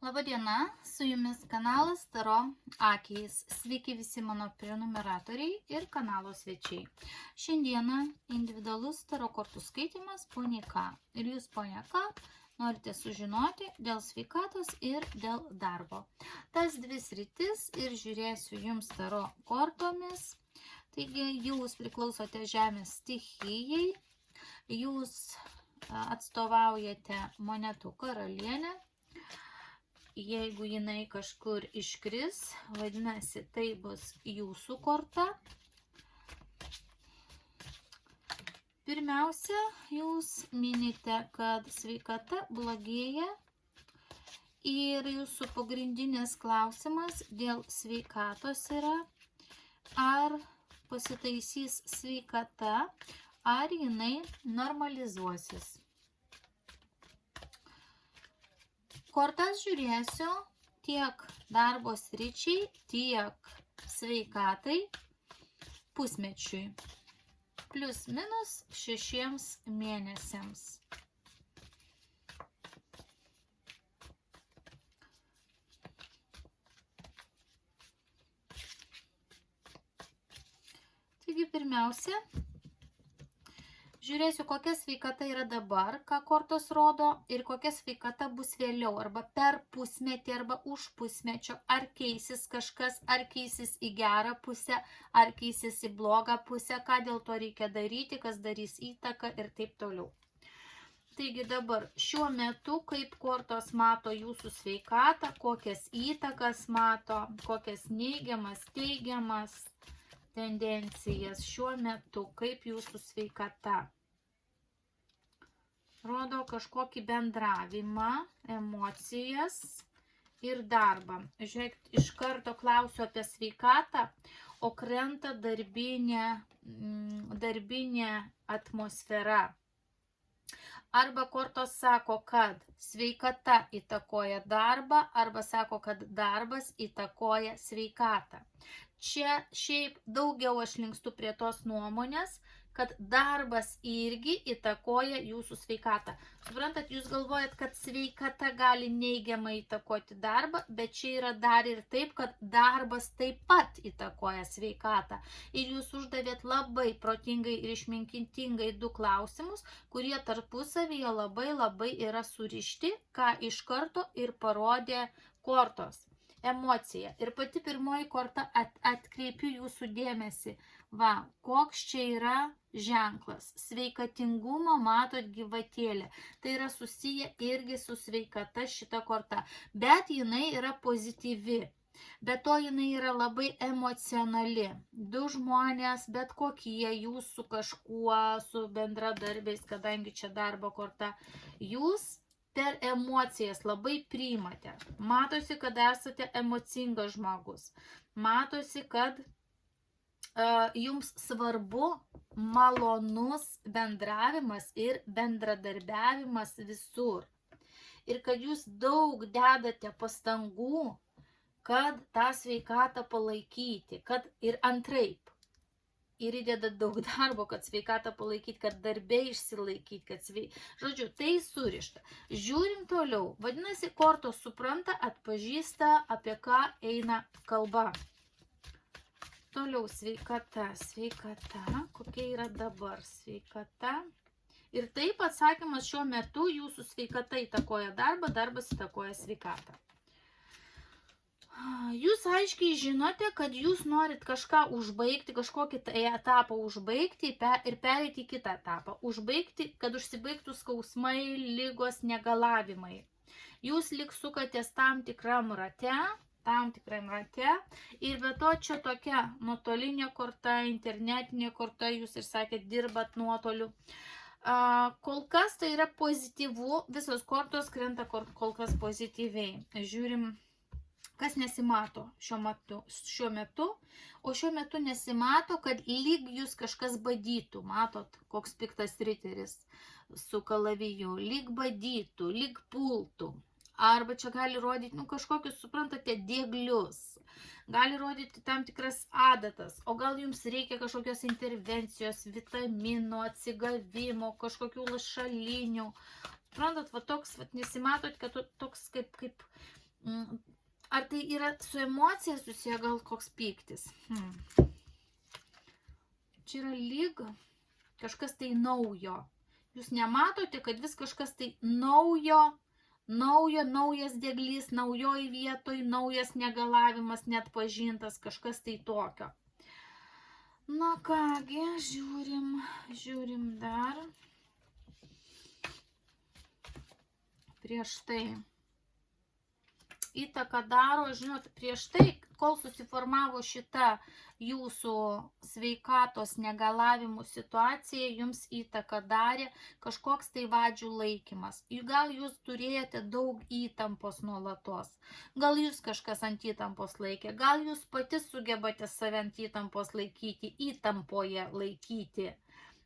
Labadiena, su jumis kanalas Taro Akys. Sveiki visi mano prenumeratoriai ir kanalo svečiai. Šiandieną individualus Taro kortų skaitimas ponia K. Ir jūs, ponia K, norite sužinoti dėl sveikatos ir dėl darbo. Tas dvi sritis ir žiūrėsiu jums Taro kortomis. Taigi jūs priklausote žemės stichijai, jūs atstovaujate monetų karalienę. Jeigu jinai kažkur iškris, vadinasi, tai bus jūsų korta. Pirmiausia, jūs minite, kad sveikata blogėja ir jūsų pagrindinis klausimas dėl sveikatos yra, ar pasitaisys sveikata, ar jinai normalizuosis. Kortas žiūrėsiu tiek darbo sričiai, tiek sveikatai pusmečiui. Plius minus 6 mėnesiams. Taigi pirmiausia, žiūrėsiu, kokia sveikata yra dabar, ką kortos rodo, ir kokia sveikata bus vėliau, arba per pusmetį, arba už pusmečio, ar keisis kažkas, ar keisis į gerą pusę, ar keisis į blogą pusę, ką dėl to reikia daryti, kas darys įtaką ir taip toliau. Taigi dabar šiuo metu, kaip kortos mato jūsų sveikatą, kokias įtakas mato, kokias neigiamas, teigiamas tendencijas šiuo metu, kaip jūsų sveikata. Rodo kažkokį bendravimą, emocijas ir darbą. Žiūrėk, iš karto klausiu apie sveikatą, o krenta darbinė atmosfera. Arba kortos sako, kad sveikata įtakoja darbą, arba sako, kad darbas įtakoja sveikatą. Čia šiaip daugiau aš linkstu prie tos nuomonės, kad darbas irgi įtakoja jūsų sveikatą. Suprantat, jūs galvojat, kad sveikata gali neigiamai įtakoti darbą, bet čia yra dar ir taip, kad darbas taip pat įtakoja sveikatą. Ir jūs uždavėt labai protingai ir išmintingai 2 klausimus, kurie tarpusavyje labai yra surišti, ką iš karto ir parodė kortos. Emocija. Ir pati pirmoji korta atkreipiu jūsų dėmesį. Va, koks čia yra ženklas. Sveikatingumo matot gyvatėlė. Tai yra susiję irgi su sveikata šita korta. Bet jinai yra pozityvi. Bet to jinai yra labai emocionali. 2 žmonės, bet kokie, jūs su kažkuo, su bendradarbiais, kadangi čia darbo korta, jūs per emocijas labai priimate. Matosi, kad esate emocingas žmogus. Matosi, kad jums svarbu malonus bendravimas ir bendradarbiavimas visur. Ir kad jūs daug dedate pastangų, kad tą sveikatą palaikyti, kad ir antraip. Ir įdeda daug darbo, kad sveikatą palaikyti, kad darbė išsilaikyti, kad Žodžiu, tai surišta. Žiūrim toliau. Vadinasi, kortos supranta, atpažįsta, apie ką eina kalba. Toliau sveikata. Sveikata. Kokia yra dabar sveikata? Ir taip atsakymas šiuo metu jūsų sveikata įtakoja darbą, darbas įtakoja sveikatą. Jūs aiškiai žinote, kad jūs norit kažką užbaigti, kažkokį etapą užbaigti ir pereiti į kitą etapą. Užbaigti, kad užsibaigtų skausmai, lygos, negalavimai. Jūs lyg sukatės tam tikram rate ir be to čia tokia nuotolinė korta, internetinė korta, jūs ir sakėt, dirbat nuotoliu. Kol kas tai yra pozityvu, visos kortos krenta kol kas pozityviai. Žiūrim, kas nesimato šiuo metu, o šiuo metu nesimato, kad lyg jūs kažkas badytų. Matot, koks piktas riteris su kalaviju, lyg badytų, lyg pultų. Arba čia gali rodyti, kažkokius, suprantate, dėglius. Gali rodyti tam tikras adatas, o gal jums reikia kažkokios intervencijos, vitamino, atsigavimo, kažkokių lašalinių. Suprantat, va toks, nesimatot, kad toks kaip Ar tai yra su emocija susiję, gal koks pyktis? Čia yra lyg kažkas tai naujo. Jūs nematote, kad vis kažkas tai naujas dieglys, naujoj vietoj, naujas negalavimas, net pažintas, kažkas tai tokio. Na kągi, žiūrim dar. Prieš tai. Įtaką daro, žinot, prieš tai, kol susiformavo šita jūsų sveikatos negalavimų situacija, jums įtaką darė kažkoks tai vadžių laikymas. Gal jūs turėjote daug įtampos nuolatos, gal jūs kažkas ant įtampos laikė, gal jūs pati sugebate save ant įtampos laikyti, įtampoje laikyti.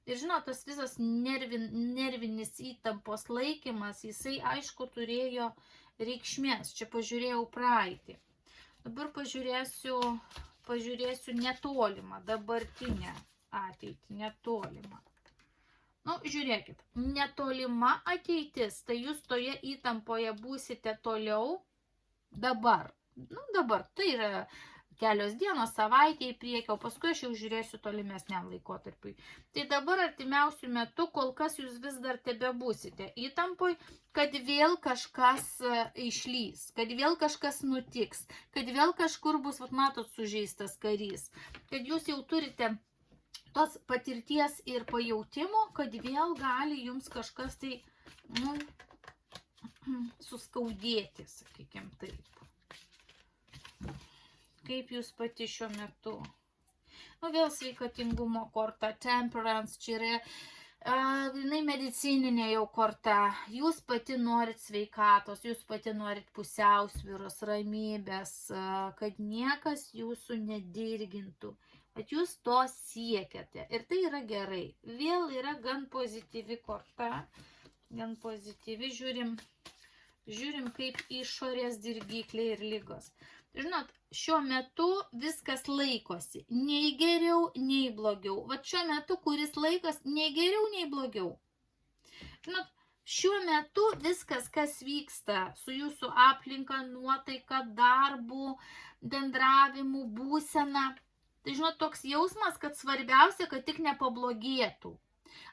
Ir žinot, tas visas nervinis įtampos laikymas, jisai aišku turėjo reikšmės. Čia pažiūrėjau praeitį. Dabar pažiūrėsiu netolimą, dabartinę ateitį, netolimą. Nu, žiūrėkit, netolima ateitis, tai jūs toje įtampoje būsite toliau dabar. Nu, dabar tai yra kelios dienos, savaitė į priekį, o paskui aš jau žiūrėsiu tolimesniam laikotarpiui. Tai dabar artimiausių metų kol kas jūs vis dar tebebūsite įtampoj, kad vėl kažkas išlys, kad vėl kažkas nutiks, kad vėl kažkur bus, vat matot, sužeistas karys, kad jūs jau turite tos patirties ir pajautimo, kad vėl gali jums kažkas tai, nu, suskaudėti, sakykim taip. Kaip jūs pati šiuo metu? Nu, vėl sveikatingumo korta, temperance, čia yra jinai medicininė jau korta. Jūs pati norit sveikatos, jūs pati norit pusiausvyros, ramybės, kad niekas jūsų nedirgintų. Bet jūs to siekiate. Ir tai yra gerai. Vėl yra gan pozityvi korta. Gan pozityvi. Žiūrim kaip išorės dirgikliai ir lygos. Žinot, šiuo metu viskas laikosi, nei geriau, nei blogiau. Vat šiuo metu, kuris laikas, nei geriau, nei blogiau. Žinot, šiuo metu viskas, kas vyksta su jūsų aplinka, nuotaika, darbu, bendravimu, būsena, tai žinot, toks jausmas, kad svarbiausia, kad tik nepablogėtų.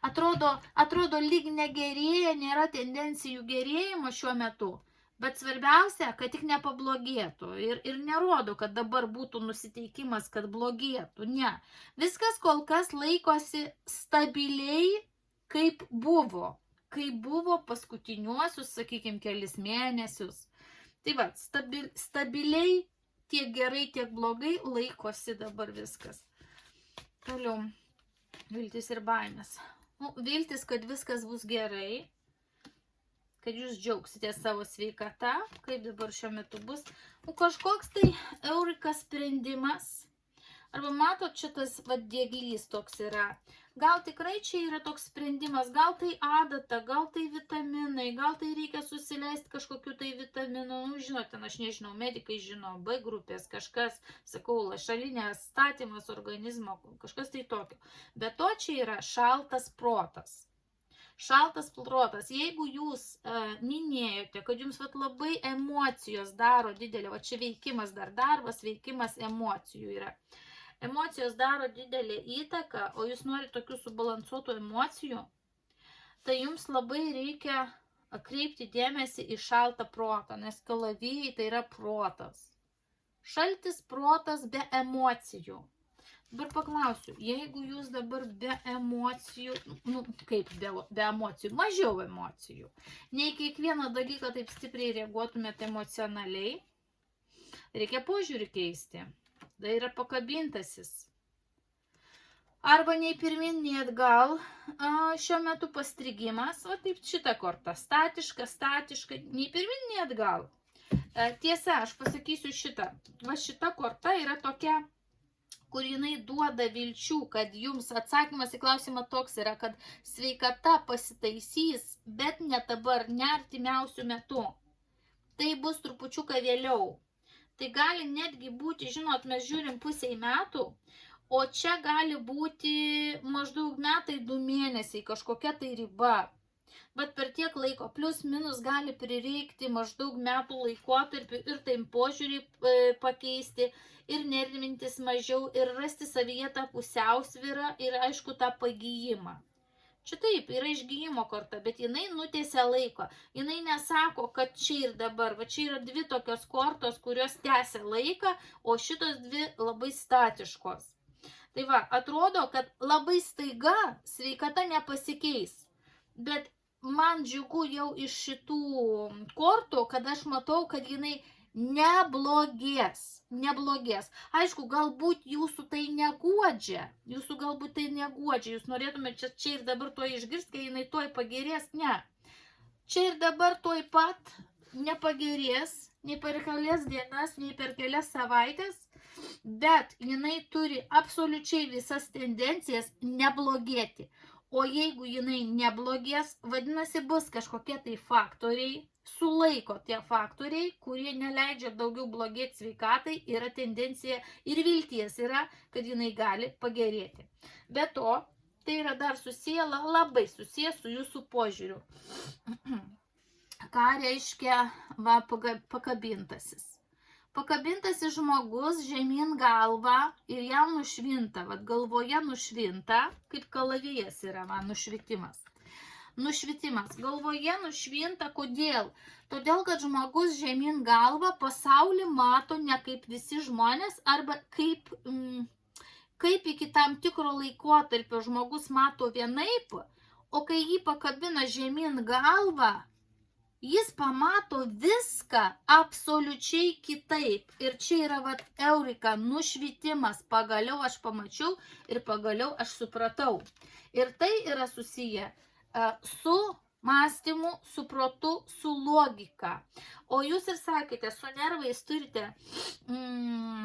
Atrodo lyg negerėja, nėra tendencijų gerėjimo šiuo metu. Bet svarbiausia, kad tik nepablogėtų ir nerodo, kad dabar būtų nusiteikimas, kad blogėtų. Ne. Viskas kol kas laikosi stabiliai, kaip buvo paskutiniuosius, sakykime, kelis mėnesius. Tai va, stabiliai, tiek gerai, tiek blogai laikosi dabar viskas. Toliau, viltis ir baimės. Nu, viltis, kad viskas bus gerai, kad jūs džiaugsite savo sveikata, kaip dabar šiuo metu bus. Nu, kažkoks tai eurika sprendimas. Arba matot, šitas dieglys toks yra. Gal tikrai čia yra toks sprendimas, gal tai adata, gal tai vitaminai, gal tai reikia susileisti kažkokiu tai vitaminu. Nu, žinote, aš nežinau, medikai žino, B grupės, kažkas, sakau, lašalinės statymas organizmo, kažkas tai tokio. Bet to čia yra šaltas protas. Šaltas protas, jeigu jūs minėjote, kad jums labai emocijos daro didelį, o čia veikimas dar darbas, veikimas emocijų yra. Emocijos daro didelį įtaką, o jūs norite tokių subalansuotų emocijų, tai jums labai reikia kreipti dėmesį į šaltą protą, nes kalavijai tai yra protas. Šaltis protas be emocijų. Dabar paklausiu, jeigu jūs dabar be emocijų, nu kaip be emocijų, mažiau emocijų, nei kiekvieną dalyką taip stipriai reaguotumėte emocionaliai, reikia požiūrį keisti. Tai yra pakabintasis. Arba nei pirmin, nei atgal, šiuo metu pastrigimas, va taip šita korta, statiška, nei pirmin, nei atgal. Tiesa, aš pasakysiu šitą, va šita korta yra tokia, kur jinai duoda vilčių, kad jums atsakymas į klausimą toks yra, kad sveikata pasitaisys, bet ne dabar, ne artimiausių metų. Tai bus trupučiuką vėliau. Tai gali netgi būti, žinot, mes žiūrim pusiai metų, o čia gali būti maždaug metai 2 mėnesiai, kažkokia tai riba. Bet per tiek laiko, plus minus gali prireikti maždaug metų laikotarpį ir taip požiūrį pakeisti, ir nervintis mažiau, ir rasti savyje tą pusiausvyrą ir aišku tą pagyjimą. Čia taip, yra išgyjimo korta, bet jinai nutėsia laiko. Jinai nesako, kad čia ir dabar. Va čia yra dvi tokios kortos, kurios tęsia laiką, o šitos dvi labai statiškos. Tai va, atrodo, kad labai staiga sveikata nepasikeis. Bet man džiugu jau iš šitų kortų, kad aš matau, kad jinai neblogės. Aišku, galbūt jūsų tai neguodžia, jūs norėtumėte čia ir dabar to išgirsti, kai jinai toj pagerės, ne. Čia ir dabar toj pat nepagerės, nei per kelias dienas, nei per kelias savaitės, bet jinai turi absoliučiai visas tendencijas neblogėti. O jeigu jinai neblogės, vadinasi, bus kažkokie tai faktoriai, sulaiko tie faktoriai, kurie neleidžia daugiau blogėti sveikatai, yra tendencija ir vilties yra, kad jinai gali pagerėti. Be to, tai yra dar susiję, labai susiję su jūsų požiūriu. Ką reiškia pakabintasis? Pakabintasis žmogus žemyn galva ir jam nušvinta, galvoje nušvinta, kaip kalavijas yra, nušvitimas. Nušvitimas. Galvoje nušvinta, kodėl? Todėl, kad žmogus žemyn galva pasaulį mato ne kaip visi žmonės, arba kaip iki tam tikro laikotarpio žmogus mato vienaip, o kai jį pakabina žemyn galvą, jis pamato viską absoliučiai kitaip. Ir čia yra eurika, nušvitimas. Pagaliau aš pamačiau ir pagaliau aš supratau. Ir tai yra susiję su mąstymu, su protu, su logika. O jūs ir sakėte, su nervais turite,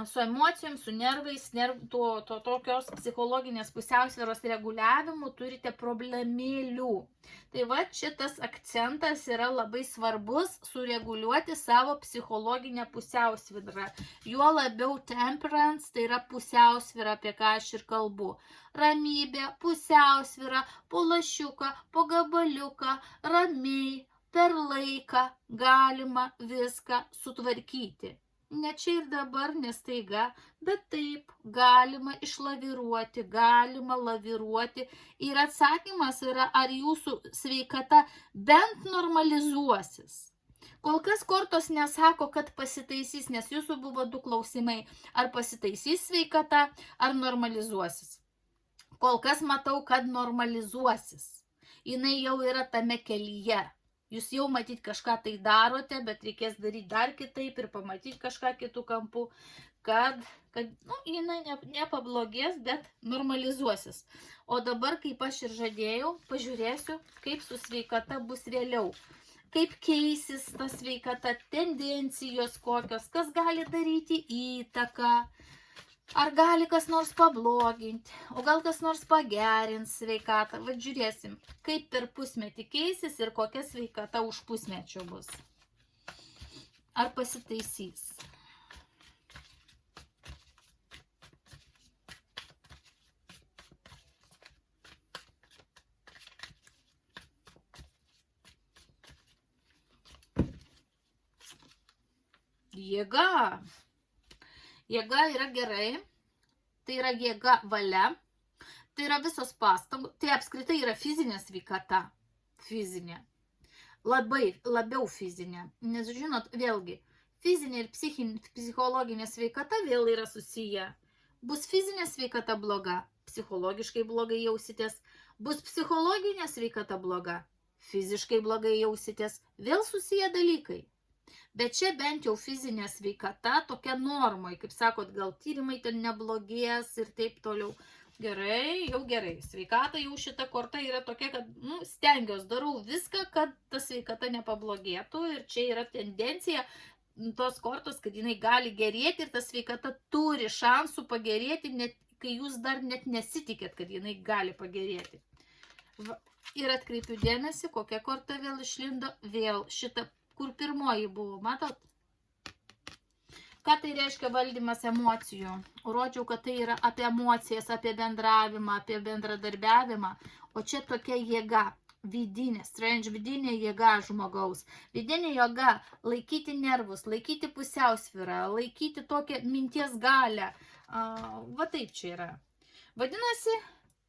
su emocijom, su nervais, tokios psichologinės pusiausvyros reguliavimu turite problemėlių. Tai va, šitas akcentas yra labai svarbus sureguliuoti savo psichologinę pusiausvyrą. Juo labiau temperance, tai yra pusiausvyra, apie ką aš ir kalbu. Ramybė, pusiausvyra, po lašiuką, po gabaliuką, ramiai, per laiką galima viską sutvarkyti. Ne čia ir dabar, nestaiga, bet taip galima išlaviruoti, galima laviruoti. Ir atsakymas yra, ar jūsų sveikata bent normalizuosis. Kol kas kortos nesako, kad pasitaisys, nes jūsų buvo 2 klausimai. Ar pasitaisys sveikata, ar normalizuosis. Kol kas matau, kad normalizuosis. Jinai jau yra tame kelyje. Jūs jau matyt kažką tai darote, bet reikės daryti dar kitaip ir pamatyti kažką kitų kampų, kad jinai nepablogės, bet normalizuosis. O dabar, kaip aš ir žadėjau, pažiūrėsiu, kaip su sveikata bus realiau. Kaip keisis ta sveikata, tendencijos kokios, kas gali daryti įtaką. Ar gali kas nors pabloginti, o gal kas nors pagerins sveikatą. Va žiūrėsim, kaip per pusmetį keisis ir kokia sveikata už pusmečio bus. Ar pasitaisys. Jėga. Jėga yra gerai, tai yra jėga valia, tai yra visos pastangos, tai apskritai yra fizinė sveikata, fizinė, labiau fizinė, nes žinot, vėlgi, fizinė ir psichologinė sveikata vėl yra susiję. Bus fizinė sveikata bloga, psichologiškai blogai jausitės, bus psichologinė sveikata bloga, fiziškai blogai jausitės, vėl susiję dalykai. Bet čia bent jau fizinė sveikata tokia normai, kaip sakot, gal tyrimai ten neblogės ir taip toliau. Gerai, jau gerai. Sveikata jau šita korta yra tokia, kad stengiuosi, darau viską, kad ta sveikata nepablogėtų. Ir čia yra tendencija tos kortos, kad jinai gali gerėti ir ta sveikata turi šansų pagerėti, net kai jūs dar net nesitikėt, kad jinai gali pagerėti. Ir atkreipiu dėmesį, kokia korta vėl išlindo, vėl šita, kur pirmoji buvo, matot? Ką tai reiškia valdymas emocijų? Rodžiau, kad tai yra apie emocijas, apie bendravimą, apie bendradarbiavimą, o čia tokia jėga. vidinė, strange vidinė jėga žmogaus. Vidinė jėga laikyti nervus, laikyti pusiausvyrą, laikyti tokią minties galę. Va taip čia yra. Vadinasi,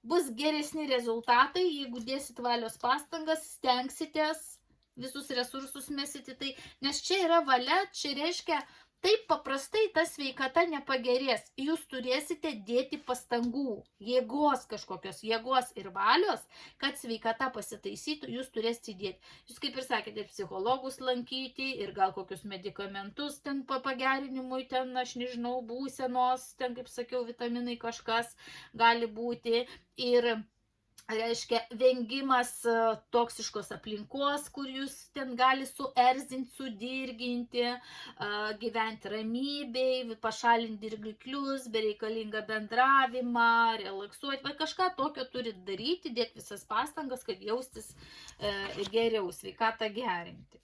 bus geresni rezultatai, jeigu dėsit valios pastangas, stengsitės, visus resursus mesite tai, nes čia yra valia, čia reiškia, taip paprastai ta sveikata nepagerės. Jūs turėsite dėti pastangų, jėgos kažkokios, jėgos ir valios, kad sveikata pasitaisytų, jūs turėsite įdėti. Jūs kaip ir sakėte, psichologus lankyti ir gal kokius medikamentus ten pagerinimui, ten, aš nežinau, būsenos, ten, kaip sakiau, vitaminai kažkas gali būti. Ir reiškia vengimas toksiškos aplinkos, kur jūs ten gali suerzinti, sudirginti, gyventi ramybėj, pašalinti dirgiklius, bereikalingą bendravimą, relaksuoti, va kažką tokio turit daryti, dėti visas pastangas, kad jaustis geriau, sveikatą gerinti.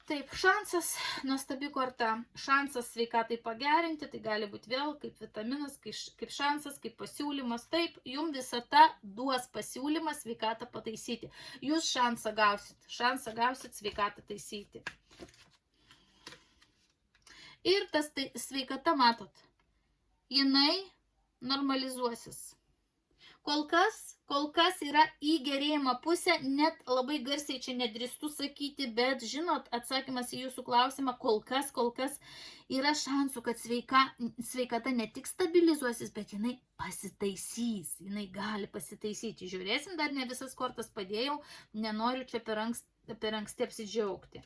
Taip, šansas, nuostabi korta, šansas sveikatai pagerinti, tai gali būti vėl kaip vitaminas, kaip šansas, kaip pasiūlymas. Taip, jums visata duos pasiūlymą sveikatą pataisyti. Jūs šansą gausit sveikatą taisyti. Ir tas sveikata, matot, jinai normalizuosis. Kol kas yra į gerėjimą pusę, net labai garsiai čia nedrįstu sakyti, bet žinot, atsakymas į jūsų klausimą, kol kas yra šansų, kad sveikata ne tik stabilizuosis, bet jinai pasitaisys, jinai gali pasitaisyti. Žiūrėsim, dar ne visas kortas padėjau, nenoriu čia per anksti apsidžiaugti.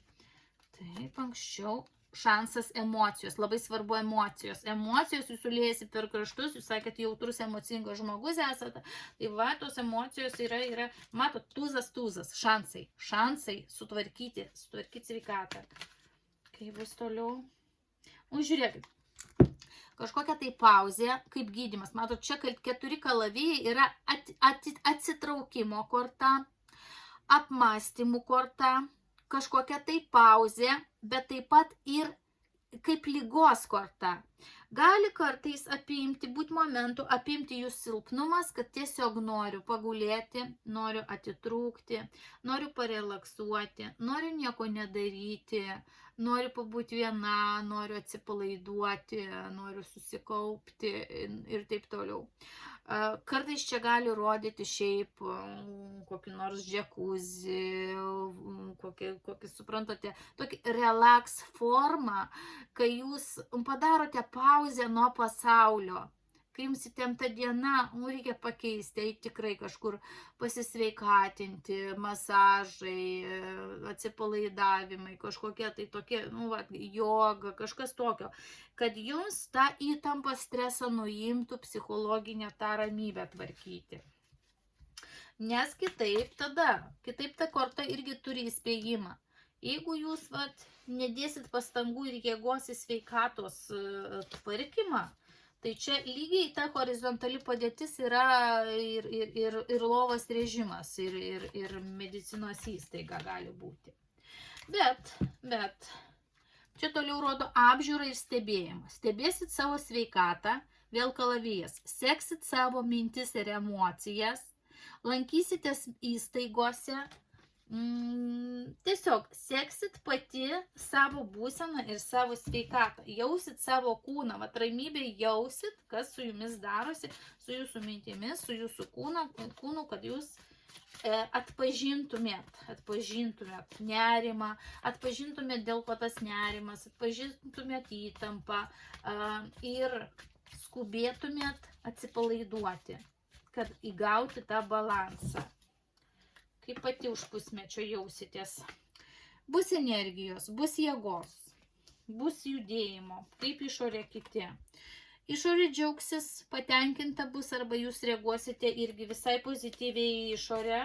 Taip, anksčiau. Šansas emocijos, labai svarbu emocijos. Emocijos jūs liejasi per kraštus, jūs sakėte, jautrus emocingas žmogus esate. Tai va, tos emocijos yra, matot, tūzas, šansai sutvarkyti sveikatą. Kaip bus toliau? Žiūrėkit, kažkokia tai pauzė, kaip gydymas. Matot, čia 4 kalavijai yra atsitraukimo korta, apmąstymų korta, kažkokia tai pauzė, bet taip pat ir kaip lygos korta. Gali kartais būti momentų, apimti jūs silpnumas, kad tiesiog noriu pagulėti, noriu atitrūkti, noriu parelaksuoti, noriu nieko nedaryti, noriu pabūti viena, noriu atsipalaiduoti, noriu susikaupti ir taip toliau. Kartais čia gali rodyti šiaip kokį nors džekuzį, kokį suprantate, tokį relax formą, kai jūs padarote pauzę nuo pasaulio. Kai jums įtempta diena, reikia pakeisti, tikrai kažkur pasisveikatinti, masažai, atsipalaidavimai, kažkokie tai tokie, joga, kažkas tokio, kad jums tą įtampą stresą nuimtų, psichologinę tą ramybę tvarkyti. Nes kitaip ta korta irgi turi įspėjimą. Jeigu jūs nedėsit pastangų ir jėgos į sveikatos tvarkymą, tai čia lygiai ta horizontali padėtis yra ir lovos režimas, ir medicinos įstaiga gali būti. Bet, čia toliau rodo apžiūrą ir stebėjimą. Stebėsit savo sveikatą, vėl kalavijas, seksit savo mintis ir emocijas, lankysitės įstaigose, tiesiog seksit pati savo būseną ir savo sveikatą, jausit savo kūną, ramybėj jausit, kas su jumis darosi, su jūsų mintimis, su jūsų kūnu, kad jūs atpažintumėt nerimą, atpažintumėt dėl ko tas nerimas, atpažintumėt įtampą ir skubėtumėt atsipalaiduoti, kad įgauti tą balansą. Kaip pati už pusmečio jausitės. Bus energijos, bus jėgos, bus judėjimo, kaip išorė kiti. Išorė džiaugsis, patenkinta bus, arba jūs reaguosite irgi visai pozityviai į išorę.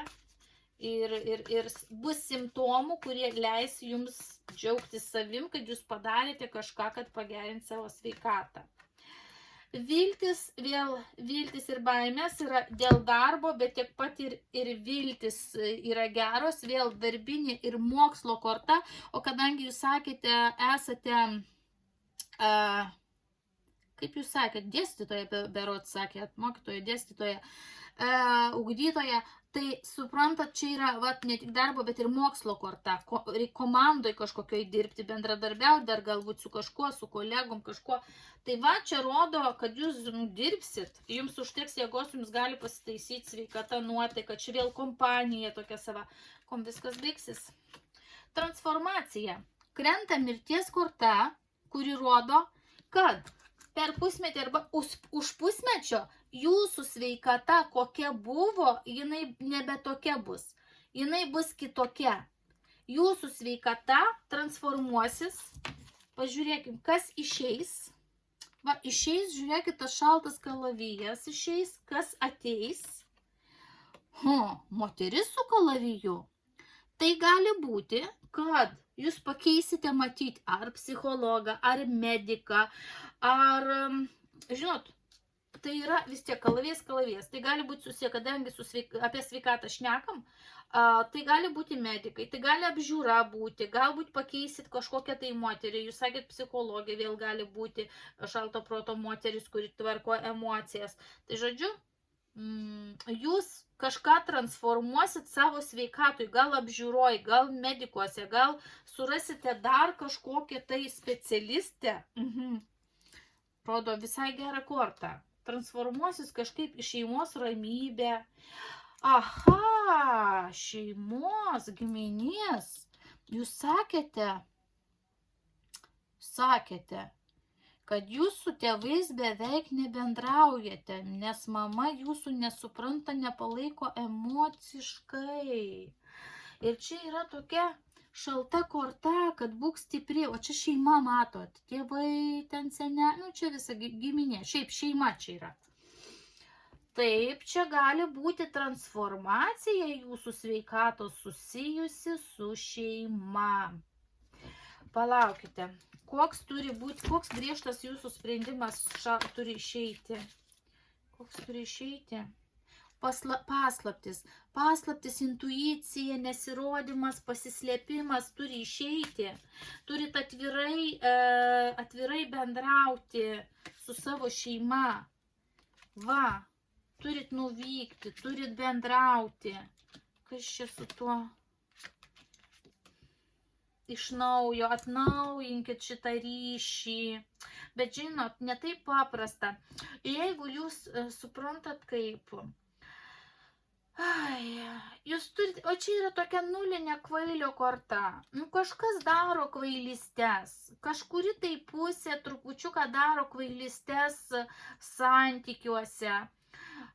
Ir bus simptomų, kurie leis jums džiaugtis savim, kad jūs padarėte kažką, kad pagerinti savo sveikatą. Viltis ir baimės yra dėl darbo, bet tiek pat ir viltis yra geros, vėl darbinė ir mokslo korta, o kadangi jūs sakėte, esate, kaip jūs sakėte, dėstytoja, berot sakėt, mokytoja, dėstytoja, ugdytoja, Tai suprantat, čia yra ne tik darbo, bet ir mokslo korta. Komandoje kažkokioj dirbti, bendradarbiauti, dar galbūt su kažkuo, su kolegom kažkuo. Tai čia rodo, kad jūs dirbsit, jums užteks jėgos, jums gali pasitaisyti sveikata, nuotaika, čia vėl kompanija tokia sava. Kom viskas baigsis. Transformacija. Krenta mirties korta, kuri rodo, kad per pusmetį arba už pusmečio jūsų sveikata kokia buvo, jinai nebe tokia bus. Jinai bus kitokia. Jūsų sveikata transformuosis. Pažiūrėkim, kas išeis. Išeis, žiūrėkit, tas šaltas kalavijas išeis. Kas ateis? Moteris su kalaviju. Tai gali būti, kad jūs pakeisite matyti ar psichologą, ar mediką, ar, žinot, tai yra vis tiek kalavijas. Tai gali būti susiję, kadangi apie sveikatą šnekam, tai gali būti medikai, tai gali apžiūra būti, galbūt pakeisit kažkokią tai moterį, jūs sakėt psichologija, vėl gali būti šalto proto moteris, kuri tvarko emocijas. Tai žodžiu, jūs kažką transformuosit savo sveikatui, gal apžiūroj, gal medikuose, gal surasite dar kažkokią tai specialistę. Rodo visai gerą kortą. Transformuosis kažkaip į šeimos ramybę. Aha, šeimos, giminės. Jūs sakėte, kad jūs su tėvais beveik nebendraujate, nes mama jūsų nesupranta, nepalaiko emociškai. Ir čia yra tokia šalta korta, kad būk stipri, o čia šeima matot, tėvai, ten seneliai, čia visa giminė, šiaip šeima čia yra. Taip, čia gali būti transformacija jūsų sveikatos susijusi su šeima. Palaukite. Koks turi būti, koks griežtas jūsų sprendimas turi išeiti? Koks turi išeiti? Paslaptis. Paslaptis, intuicija, nesirodymas, pasislėpimas turi išeiti. Turit atvirai bendrauti su savo šeima. Turit nuvykti, turit bendrauti. Kas čia su tuo? Iš naujo, atnaujinkit šitą ryšį. Bet žinot, ne taip paprasta. Jeigu jūs suprantat kaip, jūs turit, o čia yra tokia nulinė kvailio korta. Kažkas daro kvailystes. Kažkuri tai pusė trupučiuką daro kvailystes santykiuose.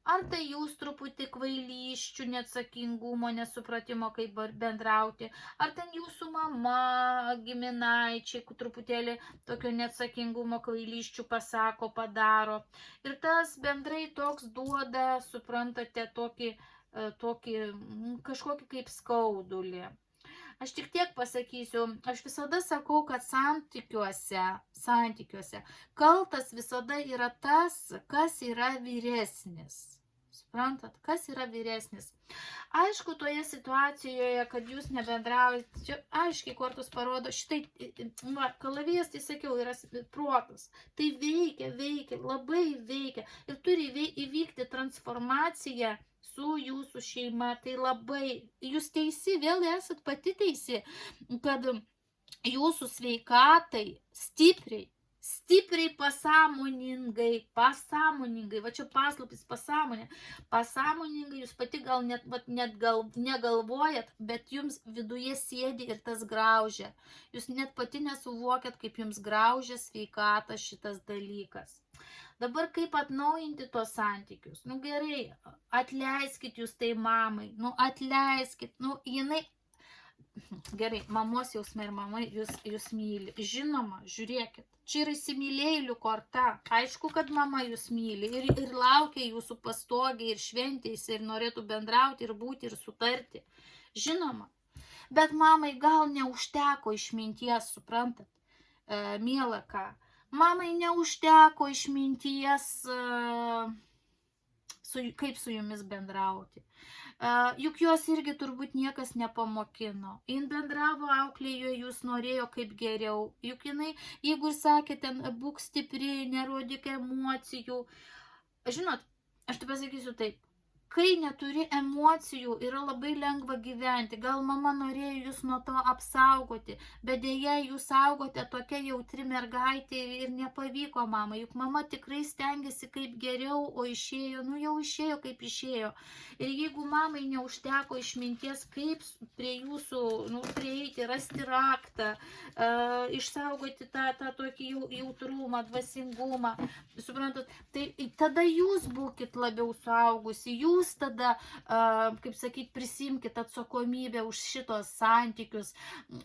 Ar tai jūs truputį kvailysčių, neatsakingumo, nesupratimo, kaip bendrauti, ar ten jūsų mama, giminaičiai, truputėlį tokio neatsakingumo, kvailysčių pasako, padaro. Ir tas bendrai toks duoda, suprantate, tokį kažkokį kaip skaudulį. Aš tik tiek pasakysiu, aš visada sakau, kad santykiuose kaltas visada yra tas, kas yra vyresnis. Suprantat, kas yra vyresnis. Aišku, toje situacijoje, kad jūs nebendraujate, čia aiškiai kortos parodo, šitai kalavijas, tai sakiau, yra protas. Tai veikia, labai veikia. Ir turi įvykti transformacija su jūsų šeima. Tai labai, jūs teisi, vėl esat pati teisi, kad jūsų sveikatai stipriai pasąmoningai, va čia paslaptis pasąmoningai, jūs pati gal net negalvojat, bet jums viduje sėdi ir tas graužia. Jūs net pati nesuvokiat, kaip jums graužia sveikata šitas dalykas. Dabar kaip atnaujinti tos santykius? Gerai, atleiskit jūs tai mamai, atleiskit, jinai, gerai, mamos jausmai ir mama jūs myli. Žinoma, žiūrėkit, čia yra įsimylėjėlių korta. Aišku, kad mama jūs myli ir laukia jūsų pastogiai ir šventės ir norėtų bendrauti ir būti ir sutarti. Žinoma, bet mamai gal neužteko išminties, suprantat, miela ką. Mamai neužteko išminties, kaip su jumis bendrauti. Juk jos irgi turbūt niekas nepamokino. Jin bendravo, auklėjo, jūs norėjo kaip geriau. Juk jinai, jeigu sakė, ten būk stipri, nerodyk emocijų. Žinot, aš tai pasakysiu taip. Kai neturi emocijų, yra labai lengva gyventi. Gal mama norėjo jūs nuo to apsaugoti, bet dėja jūs augote tokia jautri mergaitė ir nepavyko mama. Juk mama tikrai stengiasi kaip geriau, o išėjo, jau išėjo kaip išėjo. Ir jeigu mamai neužteko išminties, kaip prie jūsų prieiti, rasti raktą, išsaugoti tą tokį jautrumą, dvasingumą, suprantat, tai tada jūs būkit labiau suaugusi, jūs tada, kaip sakyti, prisimkit atsakomybę už šitos santykius,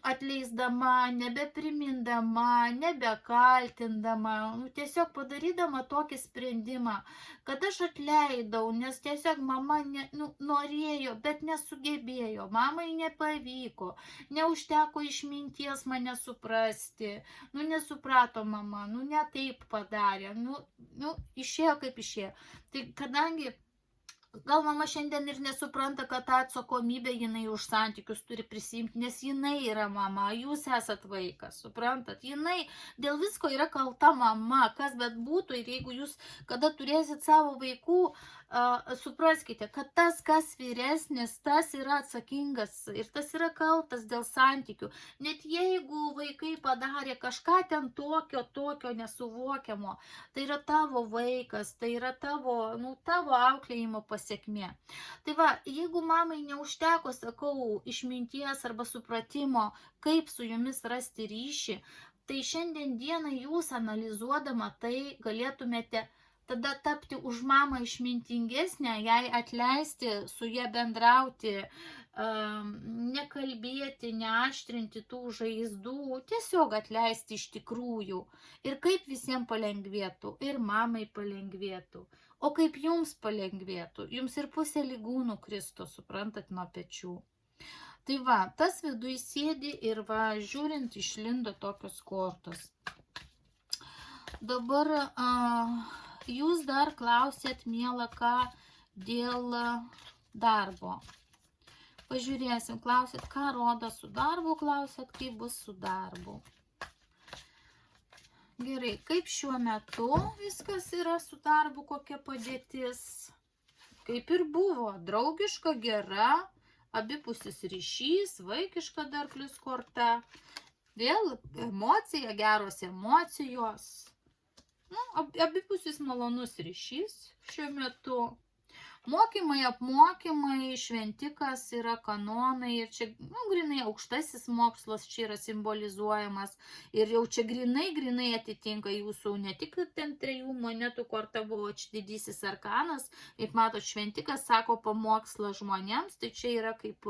atleisdama, nebeprimindama, nebekaltindama, tiesiog padarydama tokį sprendimą, kad aš atleidau, nes tiesiog mama norėjo, bet nesugebėjo, mamai nepavyko, neužteko išminties mane suprasti, nesuprato mama, ne taip padarė, išėjo kaip išėjo. Tai kadangi gal mama šiandien ir nesupranta, kad tą atsakomybę jinai už santykius turi prisimti, nes jinai yra mama, jūs esat vaikas, suprantat? Jinai dėl visko yra kalta mama, kas bet būtų, ir jeigu jūs kada turėsit savo vaikų, supraskite, kad tas, kas vyresnis, tas yra atsakingas ir tas yra kaltas dėl santykių. Net jeigu vaikai padarė kažką ten tokio nesuvokiamo, tai yra tavo vaikas, tai yra tavo auklėjimo pasiekmė. Tai va, jeigu mamai neužteko, sakau, išminties arba supratimo, kaip su jumis rasti ryšį, tai šiandien dieną jūs analizuodama tai galėtumėte tada tapti už mamą išmintingesnę, jai atleisti, su ją bendrauti, nekalbėti, neaštrinti tų žaizdų, tiesiog atleisti iš tikrųjų. Ir kaip visiems palengvėtų, ir mamai palengvėtų. O kaip jums palengvėtų, jums ir pusė ligų nukristų, suprantat, nuo pečių. Tai va, tas viduj sėdi ir va, žiūrint, išlindo tokios kortos. Dabar jūs dar klausėt, miela, ką dėl darbo. Pažiūrėsim, klausėt, ką rodo su darbu, klausėt, kaip bus su darbu. Gerai, kaip šiuo metu viskas yra su darbu, kokia padėtis? Kaip ir buvo, draugiška, gera, abipusis ryšys, vaikiška dar plus korta. Vėl emocija, geros emocijos. Abipusis malonus ryšys šiuo metu. Mokymai, apmokymai, šventikas yra kanonai ir čia grinai aukštasis mokslas čia yra simbolizuojamas ir jau čia grinai atitinka jūsų ne tik ten 3 monetų korta buvo, čia didysis arkanas, kaip matot, šventikas sako pamokslą žmonėms, tai čia yra kaip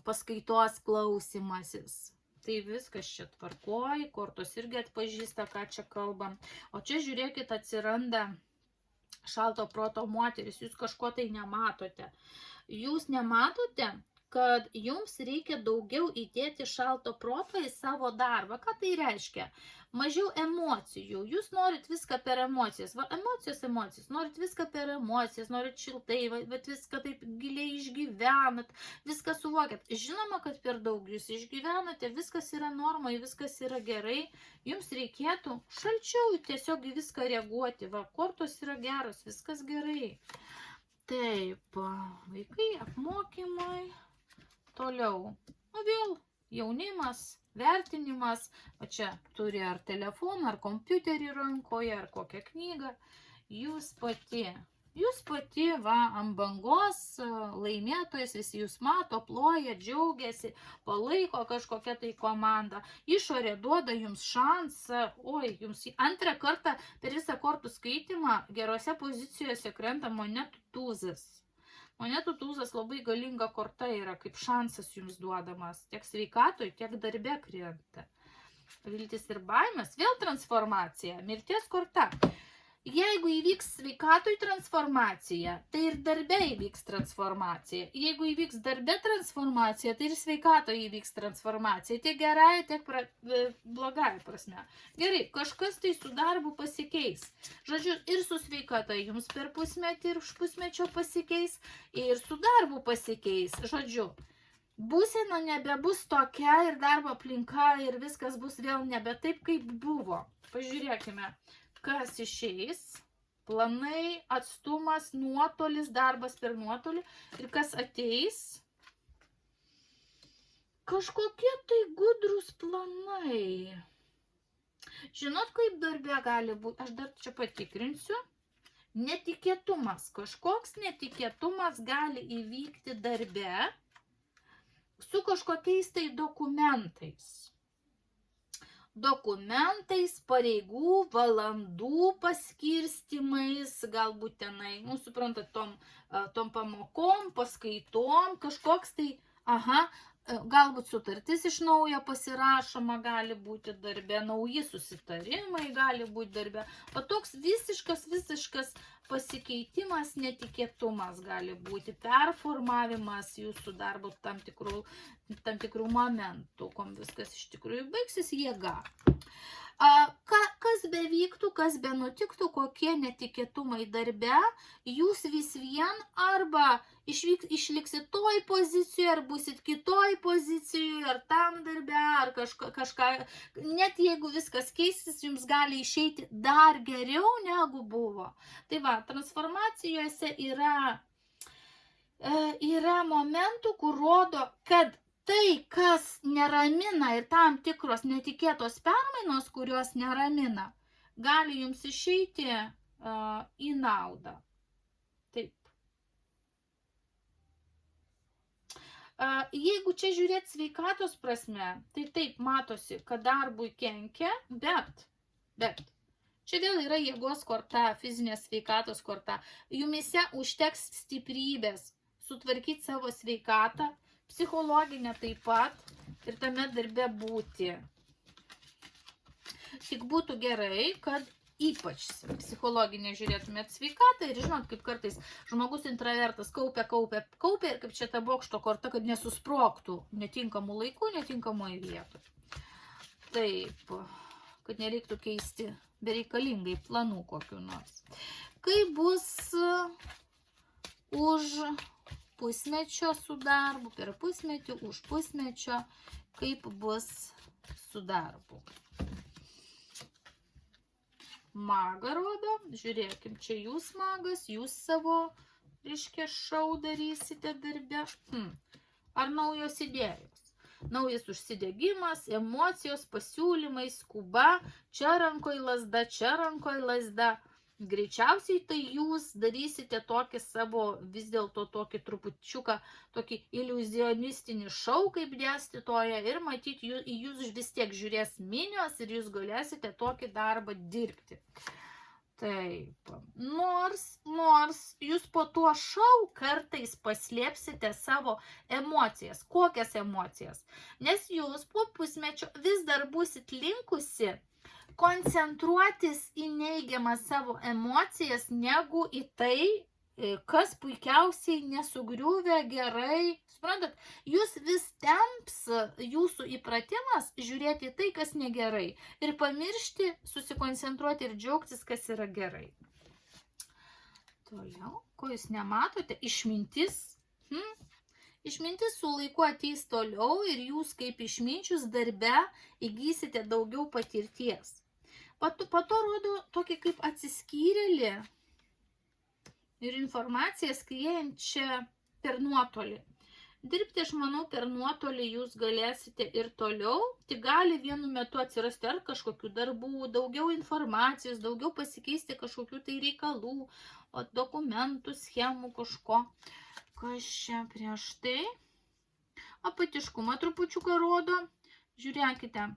paskaitos klausimasis. Tai viskas čia tvarkoj, kortos irgi atpažįsta, ką čia kalbam. O čia žiūrėkit, atsiranda šalto proto moteris, jūs kažko tai nematote. Jūs nematote, kad jums reikia daugiau įdėti šalto proto į savo darbą. Ką tai reiškia? Mažiau emocijų. Jūs norit viską per emocijas. Va, emocijos. Norit viską per emocijas, norit šiltai, bet viską taip giliai išgyvenat, viską suvokėt. Žinoma, kad per daug jūs išgyvenate, viskas yra normai, viskas yra gerai. Jums reikėtų šalčiau tiesiog į viską reaguoti. Va, kortos yra geros, viskas gerai. Taip, vaikai, apmokymai. Toliau. Vėl jaunimas, vertinimas. O čia turi ar telefoną, ar kompiuterį rankoje, ar kokią knygą. Jūs pati, va, ant bangos, laimėtojas, visi jūs mato, ploja, džiaugiasi, palaiko kažkokią tai komandą. Išorė duoda jums šansą. Oi, jums antrą kartą per visą kortų skaitimą gerose pozicijose krenta monetų tūzas. Monetų tūzas labai galinga korta yra, kaip šansas jums duodamas. Tiek sveikatoj, tiek darbe krenta. Viltis ir baimės, vėl transformacija, mirties korta. Jeigu įvyks sveikatoj transformacija, tai ir darbe įvyks transformacija. Jeigu įvyks darbe transformacija, tai ir sveikatoj įvyks transformacija. Tiek gerąją, tiek blogąją prasme. Gerai, kažkas tai su darbu pasikeis. Žodžiu, ir su sveikata jums per pusmetį ir už pusmečio pasikeis, ir su darbu pasikeis. Žodžiu, būsena nebebus tokia ir darbo aplinka ir viskas bus vėl nebe taip, kaip buvo. Pažiūrėkime, kas išeis. Planai, atstumas, nuotolis, darbas per nuotolį. Ir kas ateis? Kažkokie tai gudrus planai. Žinot, kaip darbe gali būti? Aš dar čia patikrinsiu. Netikėtumas. Kažkoks netikėtumas gali įvykti darbe su kažkokiais tai dokumentais. Dokumentais, pareigų, valandų paskirstimais, galbūt tenai, suprantat, tom pamokom, paskaitom, kažkoks tai, galbūt sutartis iš naujo pasirašoma gali būti darbe, nauji susitarimai gali būti darbe, o toks visiškas pasikeitimas, netikėtumas gali būti, performavimas jūsų darbo tam tikrų momentų, kom viskas iš tikrųjų baigsis jėga. Kas bevyktų, kas benutiktų, kokie netikėtumai darbe, jūs vis vien arba išliksit toj pozicijoje, ar būsit kitoj pozicijoje, ar tam darbe, ar kažką, net jeigu viskas keisis, jums gali išeiti dar geriau negu buvo. Tai va, transformacijose yra momentų, kur rodo, kad tai, kas neramina ir tam tikros netikėtos permainos, kurios neramina, gali jums išeiti į naudą. Taip. Jeigu čia žiūrėt sveikatos prasme, tai taip matosi, kad darbui kenkia, bet čia vėl yra jėgos korta, fizinės sveikatos korta. Jumise užteks stiprybės sutvarkyti savo sveikatą, psichologinė taip pat ir tame darbe būti. Tik būtų gerai, kad ypač psichologinė žiūrėtumėt sveikatą ir žinot, kaip kartais žmogus intravertas kaupia ir kaip čia ta bokšto korta, kad nesusprogtų netinkamų laikų, netinkamoje vietoje. Taip, kad nereiktų keisti bereikalingai planų kokių nors. Kai bus už pusmečio su darbu, per pusmetį, už pusmečio, kaip bus su darbu. Magą rodo, žiūrėkim, čia jūs magas, jūs savo, reiškia, šou darysite darbe. Ar naujos idėjos? Naujas užsidegimas, emocijos, pasiūlymai, skuba, čia rankoj lazda, čia rankoj lazda. Greičiausiai tai jūs darysite tokį savo, vis dėlto tokį trupučiuką, tokį iliuzionistinį šou kaip dėstytoja ir matyti, jūs vis tiek žiūrės minios ir jūs galėsite tokį darbą dirbti. Taip, nors jūs po tuo šou kartais paslėpsite savo emocijas. Kokias emocijas? Nes jūs po pusmečio vis dar būsit linkusi koncentruotis į neigiamą savo emocijas, negu į tai, kas puikiausiai nesugriuvę gerai. Suprantat, jūs vis temps jūsų įpratimas žiūrėti į tai, kas negerai. Ir pamiršti, susikoncentruoti ir džiaugtis, kas yra gerai. Toliau, ko jūs nematote? Išmintis. Išmintis su laiku ateis toliau ir jūs kaip išminčius darbe įgysite daugiau patirties. Po to rodo tokį kaip atsiskyrėlį ir informaciją skriejančią per nuotolį. Dirbti, aš manau, per nuotolį jūs galėsite ir toliau, tik gali vienu metu atsirasti ar kažkokių darbų, daugiau informacijos, daugiau pasikeisti kažkokių tai reikalų, dokumentų, schemų, kažko. Kas čia prieš tai? Apatiškumą trupučiuką rodo. Žiūrėkite.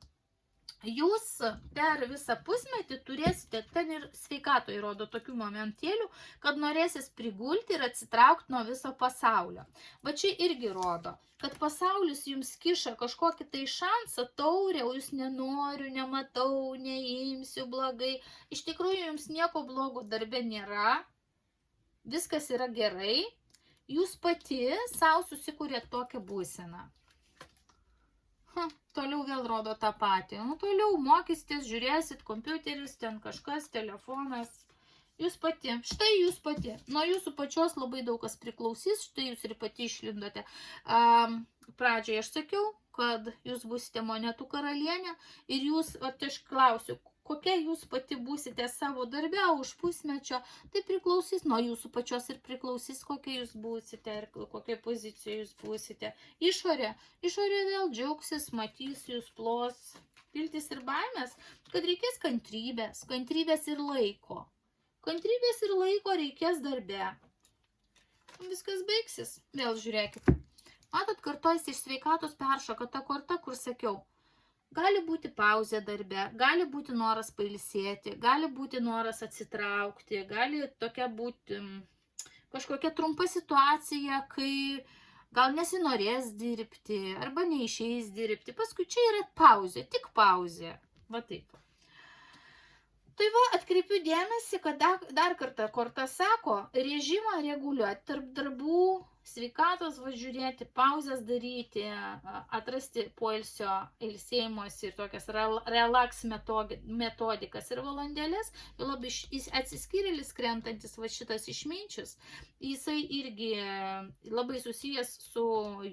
Jūs per visą pusmetį turėsite, ten ir sveikatoje rodo tokių momentėlių, kad norėsis prigulti ir atsitraukti nuo viso pasaulio. Va čia irgi rodo, kad pasaulis jums kiša kažkokį tai šansą, taurę, o jūs nenoriu, nematau, neimsiu blogai. Iš tikrųjų, jums nieko blogo darbe nėra, viskas yra gerai, jūs pati savo susikūrėt tokią būseną. Toliau vėl rodo tą patį. Toliau mokysitės, žiūrėsit, kompiuteris, ten kažkas, telefonas. Jūs pati, štai jūs pati. Nuo jūsų pačios labai daug kas priklausys, štai jūs ir pati išlindote. Pradžioje aš sakiau, kad jūs būsite monetų karalienė ir jūs, aš klausiu, kokia jūs pati būsite savo darbe už pusmečio, tai priklausys nuo jūsų pačios ir priklausys, kokia jūs būsite ir kokia pozicija jūs būsite. Išorė vėl džiaugsis, matys jūs, plos, viltis ir baimės, kad reikės kantrybės ir laiko. Kantrybės ir laiko reikės darbe. Viskas baigsis. Vėl žiūrėkit. Matot, kartojasi iš sveikatos peršoka ta korta, kur sakiau, gali būti pauzė darbe, gali būti noras pailsėti, gali būti noras atsitraukti, gali tokia būti kažkokia trumpa situacija, kai gal nesinorės dirbti arba neišeis dirbti. Paskui čia yra pauzė, tik pauzė. Va taip. Tai va, atkreipiu dėmesį, kad dar kartą korta sako, režimą reguliuoti tarp darbų, sveikatos važiuoti, pauzes daryti, atrasti poilsio, ilsėjimosi ir tokias relaks metodikas ir valandėlės. Jau labai atsiskyrėlis krentantis va šitas išminčius, jisai irgi labai susijęs su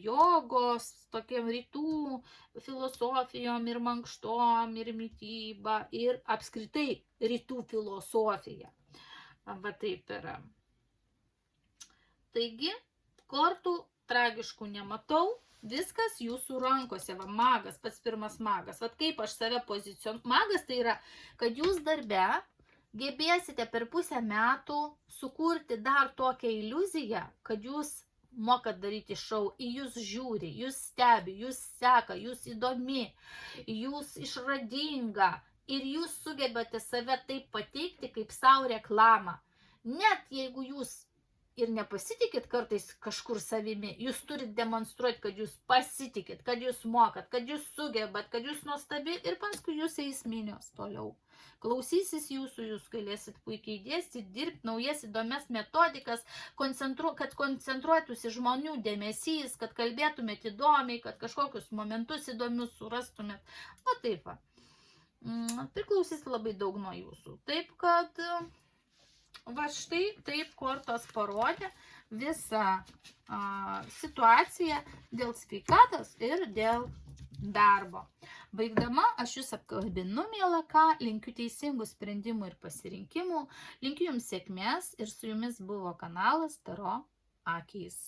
jogos, tokiam rytų filosofijom ir mankštom ir mityba ir apskritai rytų filosofija. Va taip yra. Taigi, kortų tragiškų nematau, viskas jūsų rankose, va magas, pats pirmas magas, va kaip aš save pozicionuoju. Magas tai yra, kad jūs darbe gebėsite per pusę metų sukurti dar tokią iliuziją, kad jūs mokat daryti šou, į jūs žiūri, jūs stebi, jūs seka, jūs įdomi, jūs išradinga ir jūs sugebate save taip pateikti kaip savo reklamą. Net jeigu jūs ir nepasitikit kartais kažkur savimi, jūs turit demonstruoti, kad jūs pasitikit, kad jūs mokat, kad jūs sugebat, kad jūs nuostabi ir paskui jūs eis minios toliau. Klausysis jūsų, jūs galėsit puikiai dėstyti, dirbti naujas įdomias metodikas, kad koncentruotųsi žmonių dėmesys, kad kalbėtumėt įdomiai, kad kažkokius momentus įdomius surastumėt. Va taip va. Priklausys labai daug nuo jūsų. Taip, kad va štai taip kortos parodė visą situaciją dėl sveikatos ir dėl darbo. Baigdama, aš jūs apkalbinu, miela ką, linkiu teisingų sprendimų ir pasirinkimų, linkiu jums sėkmės ir su jumis buvo kanalas Taro akys.